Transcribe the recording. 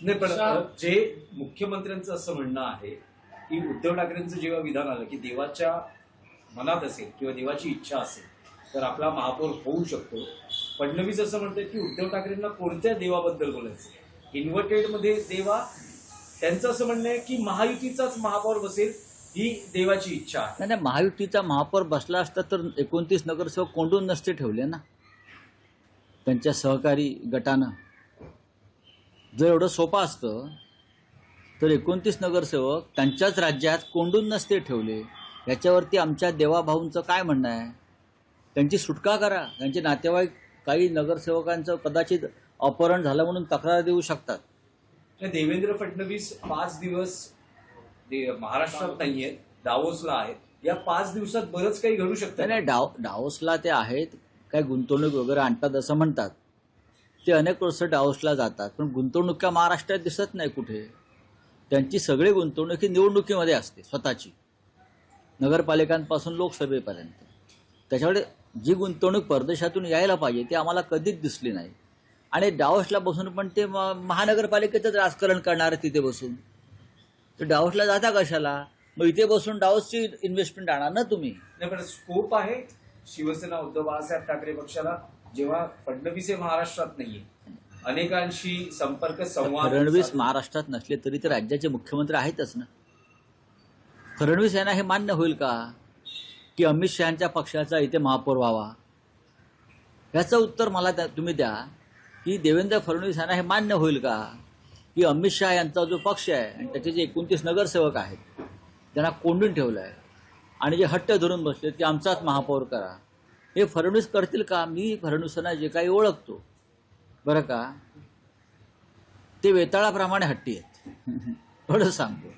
नाही, पण जे मुख्यमंत्र्यांचं असं म्हणणं आहे की उद्धव ठाकरेंचं जेव्हा विधान आलं की देवाच्या मनात असेल किंवा देवाची इच्छा असेल तर आपला महापौर होऊ शकतो. फडणवीस असं म्हणतात की उद्धव ठाकरेंना कोणत्या देवाबद्दल बोलायचं, इन्व्हर्टेड मध्ये देवा. त्यांचं असं म्हणणं आहे की महायुतीचाच महापौर बसेल ही देवाची इच्छा आहे. नाही, महायुतीचा महापौर बसला असता तर 29 नगरसेवक कोंडून नसते ठेवले ना त्यांच्या सहकारी गटानं. जर एवढं सोपं असतं तर 29 नगरसेवक त्यांच्याच राज्यात कोंडून नसते ठेवले. याच्यावरती आमच्या देवाभाऊंचं काय म्हणणं आहे? त्यांची सुटका करा. त्यांचे नातेवाईक काही नगरसेवकांचं कदाचित अपहरण झालं म्हणून तक्रार देऊ शकतात. देवेंद्र फडणवीस 5 दिवस महाराष्ट्रात नाहीयेत, दावोसला आहेत. या 5 दिवसात बरंच काही घडू शकतं. नाही, डावोसला ते आहेत, काय गुंतवणूक वगैरे आणतात असं म्हणतात. ते अनेक वर्ष डावोसला जातात, पण गुंतवणूक का महाराष्ट्रात दिसत नाही कुठे. त्यांची सगळी गुंतवणूक ही निवडणुकीमध्ये असते, स्वतःची, नगरपालिकांपासून लोकसभेपर्यंत. त्याच्यामुळे जी गुंतवणूक परदेशातून यायला पाहिजे ती आम्हाला कधीच दिसली नाही. आणि डावोसला बसून पण ते महानगरपालिकेचंच राजकारण करणार तिथे बसून. तर डावोसला जाता कशाला? मग इथे बसून डावोसची इन्व्हेस्टमेंट आणा ना तुम्ही. नाही, पण स्कोप आहे शिवसेना उद्धव बाळासाहेब ठाकरे पक्षाला, जेव्हा फडणवीस हे महाराष्ट्रात नाहीये, अनेकांशी संपर्क संवाद. फडणवीस महाराष्ट्रात नसले तरी ते राज्याचे मुख्यमंत्री आहेतच ना. फडणवीस यांना हे मान्य होईल का की अमित शहाच्या पक्षाचा इथे महापौर व्हावा? याचं उत्तर मला तुम्ही द्या की देवेंद्र फडणवीस यांना हे मान्य होईल का की अमित शहा यांचा जो पक्ष आहे आणि त्याचे जे 29 नगरसेवक आहेत त्यांना कोंडून ठेवलं आहे आणि जे हट्ट धरून बसलेत की आमचाच महापौर करा, हे फडणवीस करतील का? मी फडणवीसांना जे काही ओळखतो बरं का, ते वेताळाप्रमाणे हट्टी आहेत एवढं सांगतो.